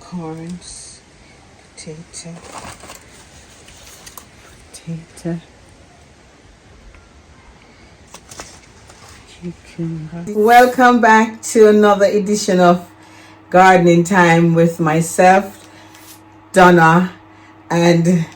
corns, potato, cucumber. Welcome back to another edition of Gardening Time with myself, Donna, and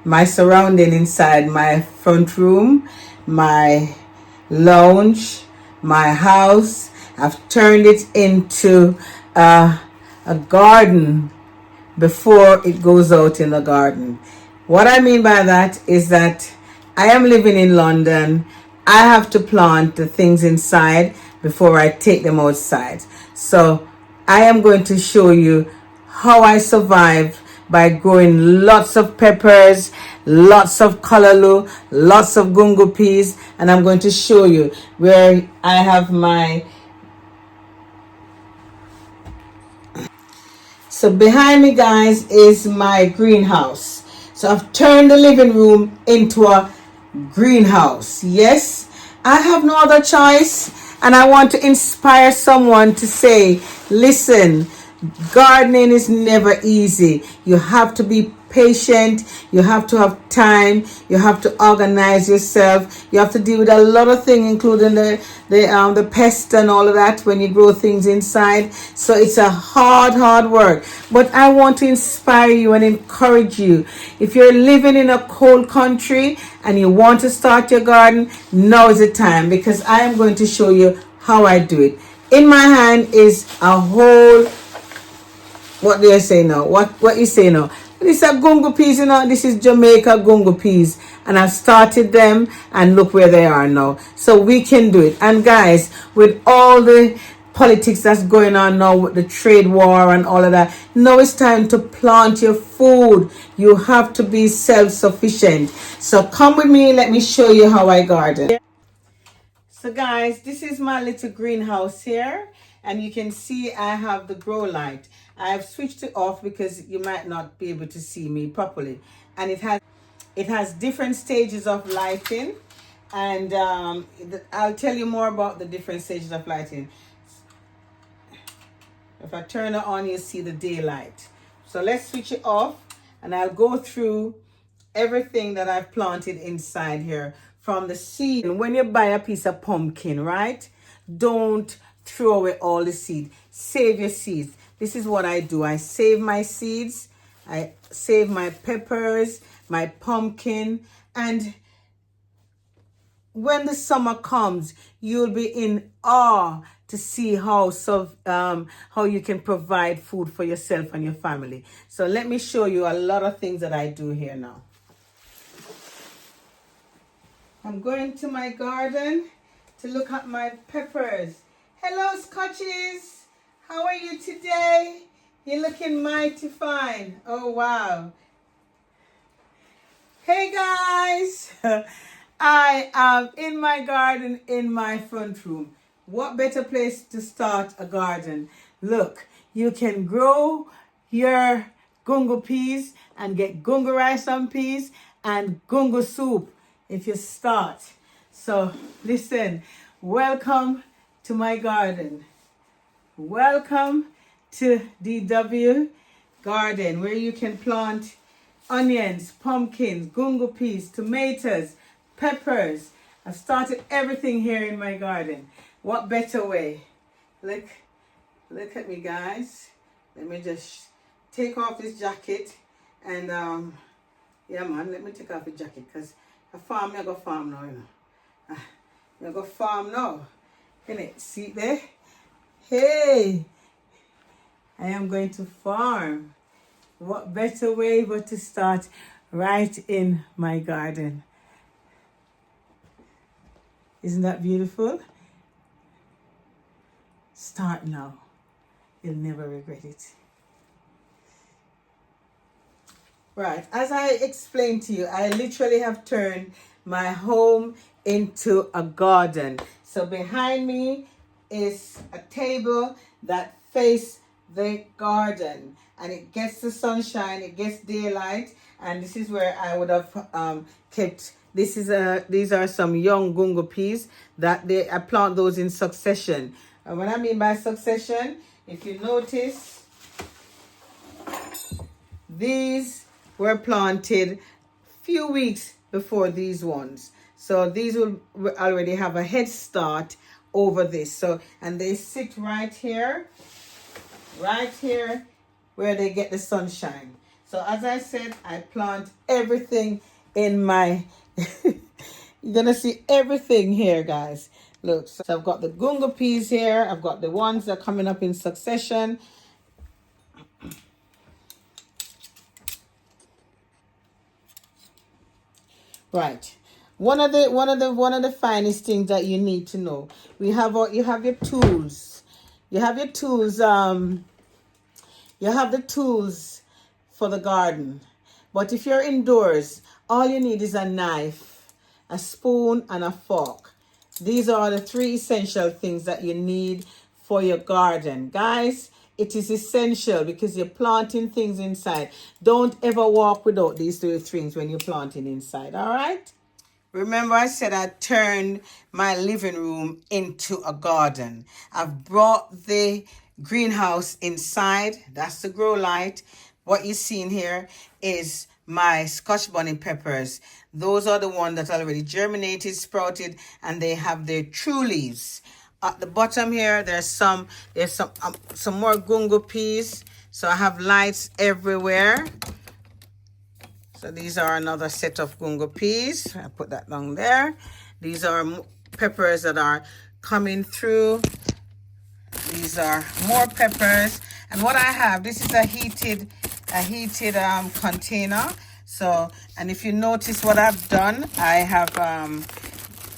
my surrounding inside my front room, my lounge, my house. I've turned it into a garden before it goes out in the garden. What I mean by that is that I am living in London. I have to plant the things inside before I take them outside. So I am going to show you how I survive by growing lots of peppers, lots of callaloo, lots of gungo peas, and I'm going to show you where I have my... So behind me, guys, is my greenhouse. So I've turned the living room into a greenhouse. Yes, I have no other choice, and I want to inspire someone to say, listen, gardening is never easy. You have to be patient, you have to have time, you have to organize yourself, you have to deal with a lot of things, including the pests and all of that when you grow things inside. So it's a hard work, but I want to inspire you and encourage you. If you're living in a cold country and you want to start your garden, now is the time, because I am going to show you how I do it. In my hand is a whole... What do you say now? What you say now? This is gungo peas, you know. This is Jamaica gungo peas, and I've started them, and look where they are now. So we can do it. And guys, with all the politics that's going on now with the trade war and all of that, now it's time to plant your food. You have to be self-sufficient. So come with me. Let me show you how I garden. So guys, this is my little greenhouse here, and you can see I have the grow light. I've switched it off because you might not be able to see me properly, and it has different stages of lighting, and I'll tell you more about the different stages of lighting. If I turn it on, you see the daylight. So let's switch it off, and I'll go through everything that I've planted inside here from the seed. And when you buy a piece of pumpkin, right, don't throw away all the seed. Save your seeds. This is what I do. I save my seeds. I save my peppers, my pumpkin, and when the summer comes, you'll be in awe to see how you can provide food for yourself and your family. So let me show you a lot of things that I do here now. I'm going to my garden to look at my peppers. Hello, Scotchies. How are you today? You're looking mighty fine. Oh, wow. Hey, guys. I am in my garden in my front room. What better place to start a garden? Look, you can grow your gungo peas and get gungo rice and peas and gungo soup if you start. So listen, welcome to my garden. Welcome to DW Garden, where you can plant onions, pumpkins, gungo peas, tomatoes, peppers. I've started everything here in my garden. What better way? Look at me, guys. Let me just take off this jacket, and yeah, man, let me take off the jacket, because I go farm now, you know. I go farm now. Can it see there? Hey, I am going to farm. What better way but to start right in my garden? Isn't that beautiful? Start now. You'll never regret it. Right, as I explained to you, I literally have turned my home into a garden. So behind me is a table that faces the garden, and it gets the sunshine, it gets daylight, and this is where I would have kept... These are some young gungo peas that I plant those in succession. And what I mean by succession, if you notice, These were planted few weeks before these ones. So these will already have a head start over this. So, and they sit right here where they get the sunshine. So as I said, I plant everything in my, you're gonna see everything here, guys. Look, so I've got the gungo peas here. I've got the ones that are coming up in succession. Right. One of the finest things that you need to know. You have your tools. You have your tools. You have the tools for the garden. But if you're indoors, all you need is a knife, a spoon, and a fork. These are the three essential things that you need for your garden. Guys, it is essential because you're planting things inside. Don't ever walk without these three things when you're planting inside, all right? Remember I said I turned my living room into a garden. I've brought the greenhouse inside. That's the grow light. What you're seeing here is my Scotch bonnet peppers. Those are the ones that already germinated, sprouted, and they have their true leaves. At the bottom here, there's some more gungo peas. So I have lights everywhere. So these are another set of gungo peas. I put that down there. These are peppers that are coming through. These are more peppers. And what I have, this is a heated container. So, and if you notice what I've done, I have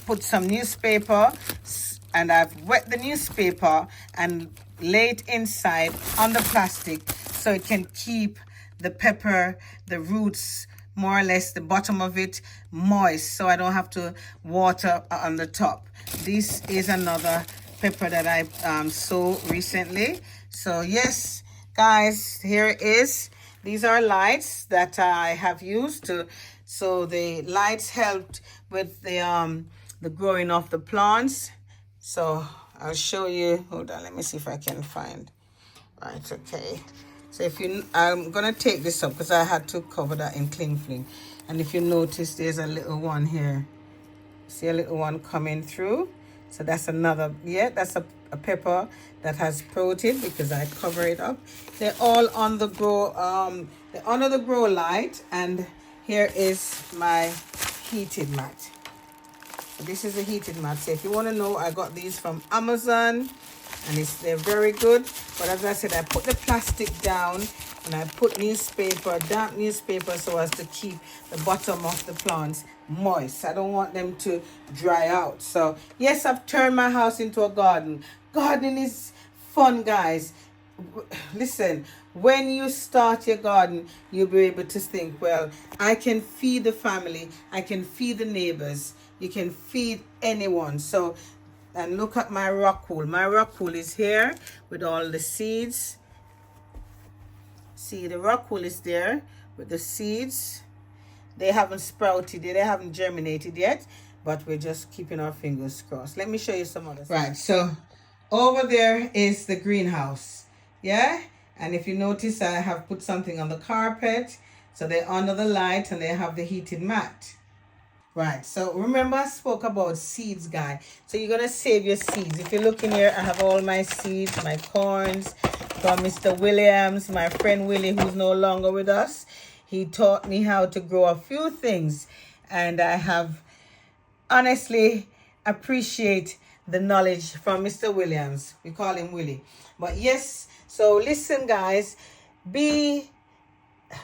put some newspaper and I've wet the newspaper and laid inside on the plastic so it can keep the pepper, the roots, more or less the bottom of it moist, so I don't have to water on the top. This is another pepper that I sowed recently. So yes, guys, here it is. These are lights that I have used to, so the lights helped with the growing of the plants. So I'll show you. Hold on, let me see if I can find. Right, okay. So if you, I'm gonna take this up because I had to cover that in cling film. And if you notice, there's a little one here. See a little one coming through. So that's another, yeah, that's a pepper that has sprouted because I cover it up. They're all on the grow, they're under the grow light. And here is my heated mat. So this is a heated mat. So if you want to know, I got these from Amazon. And they're very good. But as I said, I put the plastic down and I put newspaper, damp newspaper, so as to keep the bottom of the plants moist. I don't want them to dry out. So yes, I've turned my house into a garden. Gardening is fun, guys. Listen, when you start your garden, you'll be able to think, well, I can feed the family, I can feed the neighbors, you can feed anyone. So, and look at my rock pool. My rock pool is here with all the seeds. See, the rock pool is there with the seeds. They haven't sprouted, they haven't germinated yet, but we're just keeping our fingers crossed. Let me show you some other stuff. Right, so over there is the greenhouse. Yeah, and if you notice, I have put something on the carpet. So they're under the light and they have the heated mat. Right, so remember I spoke about seeds, guys. So you're going to save your seeds. If you look in here, I have all my seeds, my corns from Mr. Williams, my friend Willie, who's no longer with us. He taught me how to grow a few things. And I have honestly appreciate the knowledge from Mr. Williams. We call him Willie. But yes, so listen, guys, be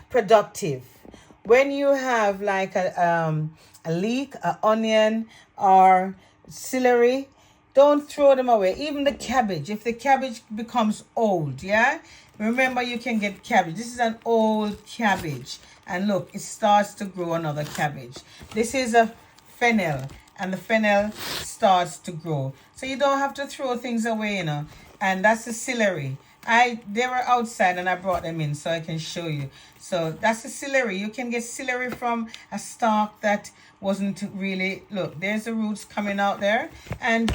productive. When you have like a leek, an onion, or celery, don't throw them away. Even the cabbage, if the cabbage becomes old, yeah, remember you can get cabbage. This is an old cabbage, and look, it starts to grow another cabbage. This is a fennel, and the fennel starts to grow, so you don't have to throw things away, you know. And that's the celery. They were outside and I brought them in so I can show you. So that's the celery. You can get celery from a stalk that wasn't really, look, there's the roots coming out there. And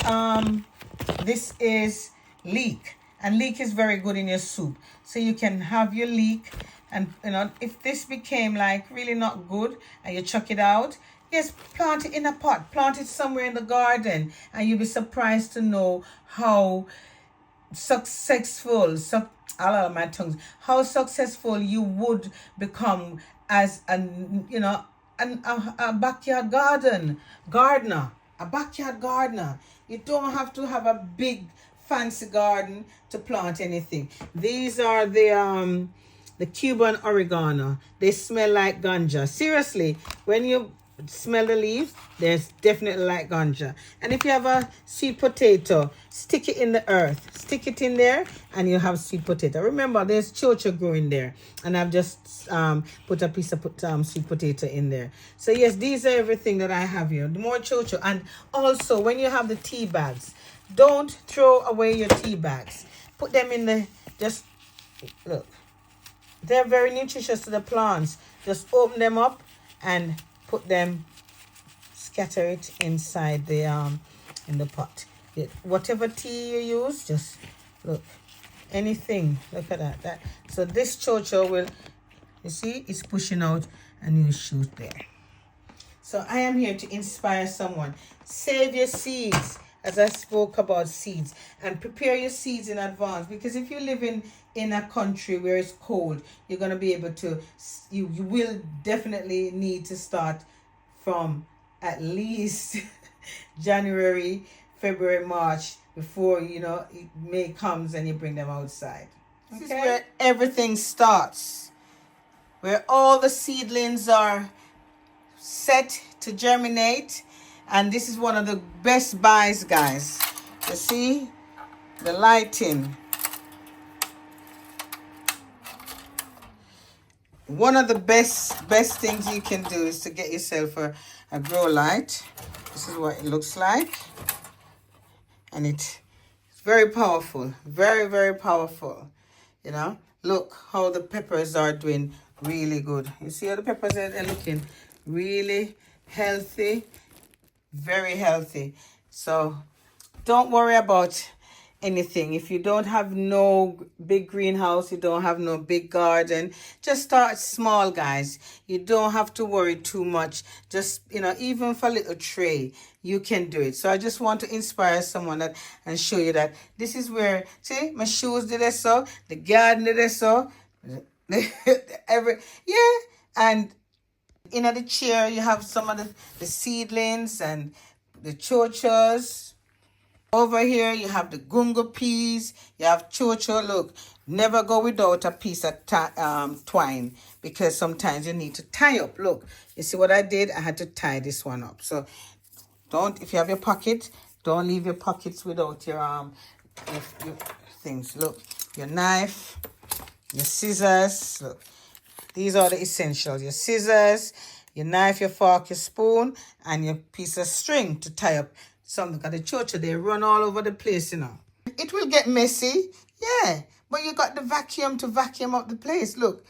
this is leek. And leek is very good in your soup. So you can have your leek, and if this became like really not good and you chuck it out, yes, plant it in a pot, plant it somewhere in the garden, and you'll be surprised to know how successful, my tongues, how successful you would become as a backyard gardener, a backyard gardener. You don't have to have a big fancy garden to plant anything. These are the Cuban oregano. They smell like ganja. Seriously, when you smell the leaves, there's definitely like ganja. And if you have a sweet potato, stick it in the earth, stick it in there, and you have sweet potato. Remember, there's chocho growing there, and I've just put a piece of sweet potato in there. So yes, these are everything that I have here. More chocho. And also, when you have the tea bags, don't throw away your tea bags. Put them in the, just look, they're very nutritious to the plants. Just open them up and put them, scatter it inside the in the pot. Whatever tea you use, just look, anything. Look at that. So this chocho will, you see, it's pushing out a new shoot there. So I am here to inspire someone. Save your seeds, as I spoke about seeds, and prepare your seeds in advance, because if you live in a country where it's cold, you're going to be able to, you will definitely need to start from at least January, February, March, before May comes and you bring them outside. Okay? This is where everything starts, where all the seedlings are set to germinate. And this is one of the best buys, guys. You see the lighting. One of the best things you can do is to get yourself a grow light. This is what it looks like. And it's very powerful. Very, very powerful. Look how the peppers are doing really good. You see how the peppers are looking really healthy. Very healthy. So don't worry about anything. If you don't have no big greenhouse, you don't have no big garden, just start small, guys. You don't have to worry too much. Just even for a little tray, you can do it. So I just want to inspire someone and show you that this is where, see, my shoes did it, so the garden did it, so and in the chair, you have some of the seedlings and the chochos. Over here, you have the gungo peas. You have chocho. Look, never go without a piece of twine, because sometimes you need to tie up. Look, you see what I did? I had to tie this one up. So if you have your pocket, don't leave your pockets without your things. Look, your knife, your scissors. Look. These are the essentials. Your scissors, your knife, your fork, your spoon, and your piece of string to tie up something. Because the chocho, they run all over the place, It will get messy, yeah. But you got the vacuum to vacuum up the place. Look,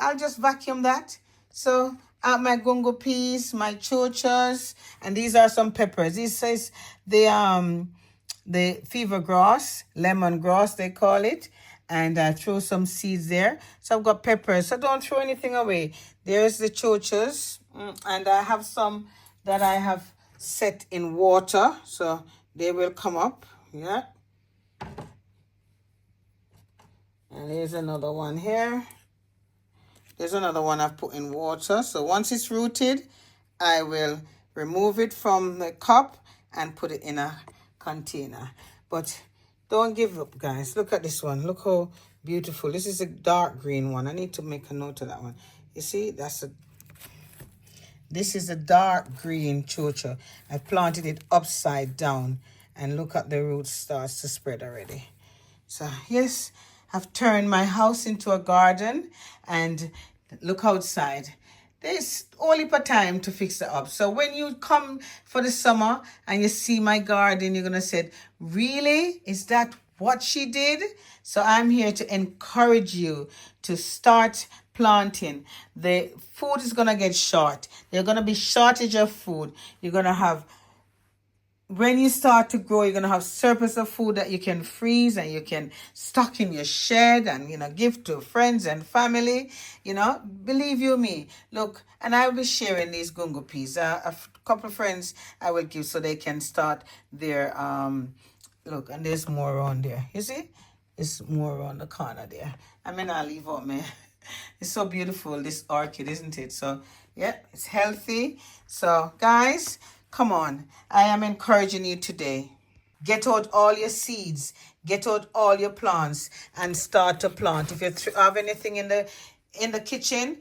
I'll just vacuum that. So, out my gungo peas, my chochos, and these are some peppers. This says the fever grass, lemongrass, they call it. And I throw some seeds there. So I've got peppers. So don't throw anything away. There's the chochos. And I have some that I have set in water. So they will come up. Yeah. And here's another one here. There's another one I've put in water. So once it's rooted, I will remove it from the cup and put it in a container. But don't give up, guys. Look at this one. Look how beautiful. This is a dark green one. I need to make a note of that one. You see, this is a dark green chocho. I planted it upside down, and look at the roots starts to spread already. So yes, I've turned my house into a garden, and look outside. There's only for time to fix it up. So when you come for the summer and you see my garden, you're going to say, really? Is that what she did? So I'm here to encourage you to start planting. The food is going to get short. There's going to be shortage of food. You're going to have when you start to grow, you're going to have surplus of food that you can freeze and you can stock in your shed and, give to friends and family. Believe you me. Look, and I'll be sharing these gungo peas. Couple of friends I will give so they can start their, look, and there's more around there. You see? It's more around the corner there. I mean, I'll leave out, man. It's so beautiful, this orchid, isn't it? So, yeah, it's healthy. So, guys, come on. I am encouraging you today. Get out all your seeds. Get out all your plants and start to plant. If you have anything in the kitchen,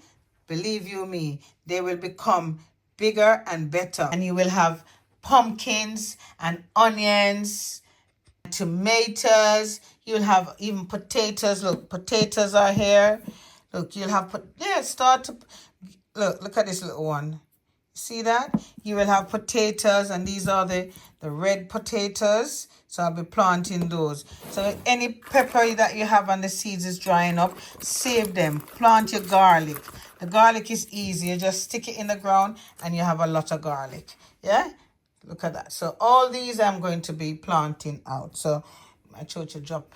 believe you me, they will become bigger and better. And you will have pumpkins and onions, tomatoes. You'll have even potatoes. Look, potatoes are here. Look, you'll have start to look at this little one. See that? You will have potatoes, and these are the red potatoes. So I'll be planting those. So any pepper that you have on the seeds is drying up, save them. Plant your garlic. The garlic is easy. You just stick it in the ground and you have a lot of garlic. Yeah? Look at that. So all these I'm going to be planting out. So my chocha drop.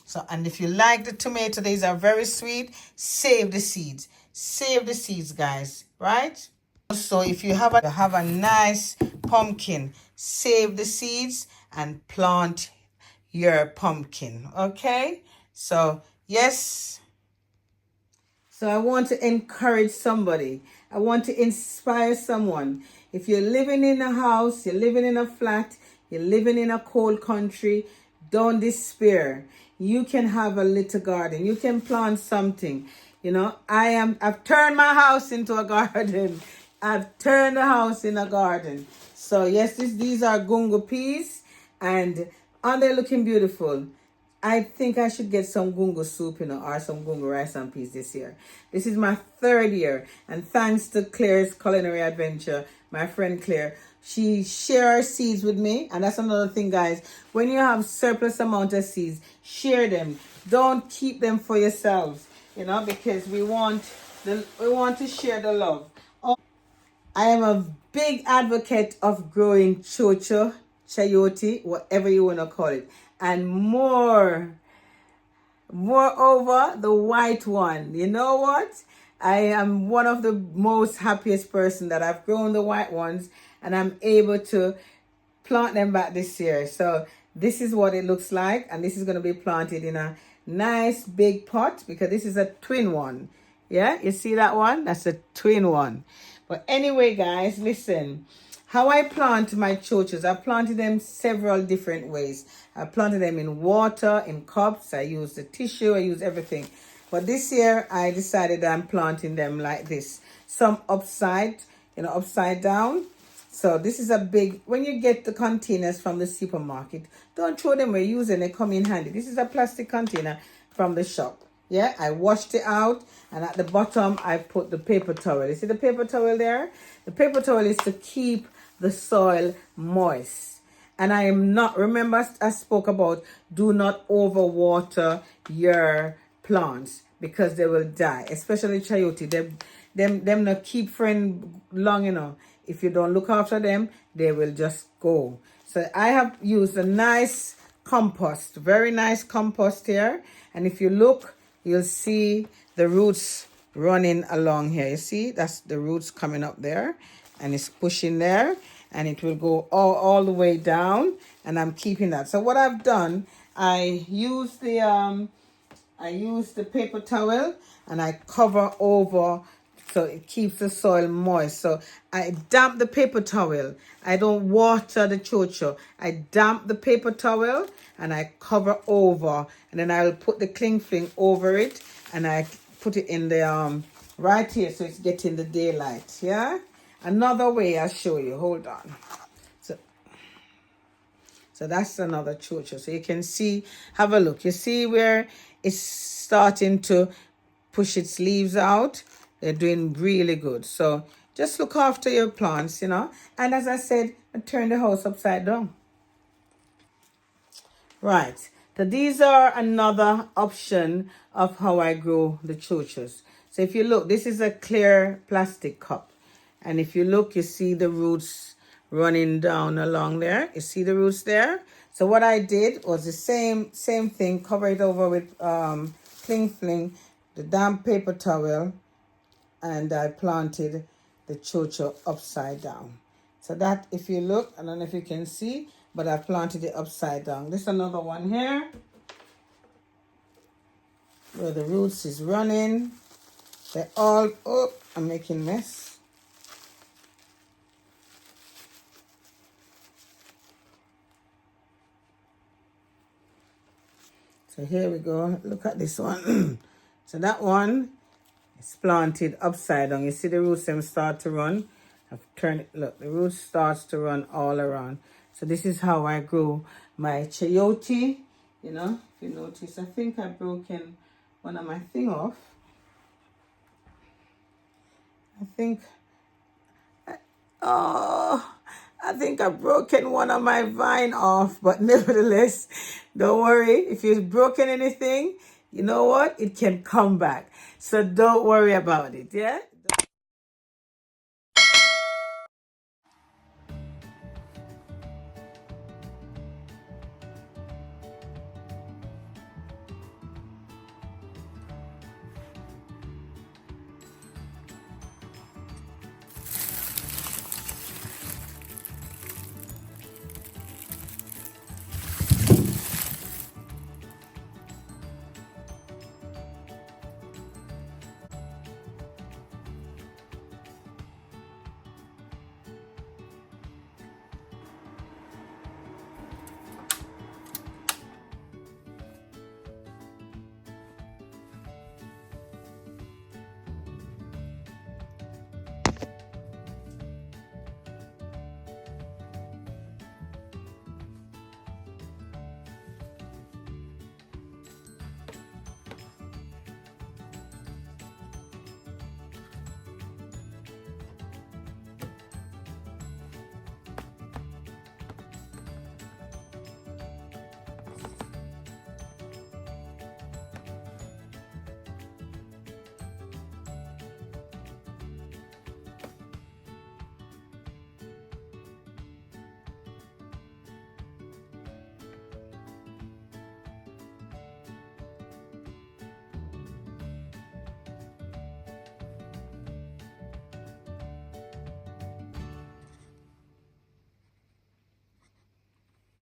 So, and if you like the tomato, these are very sweet. Save the seeds. Save the seeds, guys. Right? So if you have a nice pumpkin, save the seeds and plant your pumpkin. Okay? So, yes. So I want to encourage somebody. I want to inspire someone. If you're living in a house, you're living in a flat, you're living in a cold country, don't despair. You can have a little garden. You can plant something. I've turned my house into a garden. I've turned the house in a garden. So yes, these are gungo peas, and aren't they looking beautiful? I think I should get some gungo soup, or some gungo rice and peas this year. This is my 3rd year, and thanks to Claire's culinary adventure, my friend Claire, she shares seeds with me, and that's another thing, guys. When you have surplus amount of seeds, share them. Don't keep them for yourselves, because we want to share the love. I am a big advocate of growing chayote, whatever you want to call it, and moreover, the white one. You know what? I am one of the most happiest person that I've grown the white ones, and I'm able to plant them back this year. So this is what it looks like, and this is going to be planted in a nice big pot because this is a twin one. Yeah, you see that one? That's a twin one. But anyway, guys, listen. How I plant my chochos, I planted them several different ways. I planted them in water, in cups. I use the tissue, I use everything. But this year, I decided I'm planting them like this. Some upside down. So this is a big, when you get the containers from the supermarket, don't throw them away, use them, they come in handy. This is a plastic container from the shop. Yeah, I washed it out, and at the bottom, I put the paper towel. You see the paper towel there? The paper towel is to keep the soil moist. And I am not, remember I spoke about do not overwater your plants because they will die, especially chayote. Them not keep friend long. If you don't look after them, they will just go. So I have used a nice compost, very nice compost here. And if you look, you'll see the roots running along here. You see, that's the roots coming up there, and it's pushing there, and it will go all the way down, and I'm keeping that. So what I've done, I use the paper towel and I cover over so it keeps the soil moist. So I damp the paper towel. I don't water the chocho. I damp the paper towel and I cover over, and then I'll put the cling film over it, and I put it in the right here so it's getting the daylight. Yeah, another way I'll show you. Hold on. So that's another chocho. So you can see, have a look. You see where it's starting to push its leaves out? They're doing really good. So just look after your plants, And as I said, turn the house upside down. Right. So these are another option of how I grow the chochos. So if you look, this is a clear plastic cup. And if you look, you see the roots running down along there. You see the roots there? So what I did was the same thing, cover it over with cling fling, the damp paper towel, and I planted the chocho upside down. So that, if you look, I don't know if you can see, but I planted it upside down. This is another one here where the roots is running. They're all up. I'm making mess. So here we go. Look at this one. So that one is planted upside down. You see the roots them start to run. I've turned it. Look, the roots starts to run all around. So this is how I grow my chayote. You know, if you notice, I think I've broken one of my thing off. I think I've broken one of my vine off, but nevertheless, don't worry. If you've broken anything, you know what? It can come back. So don't worry about it, yeah?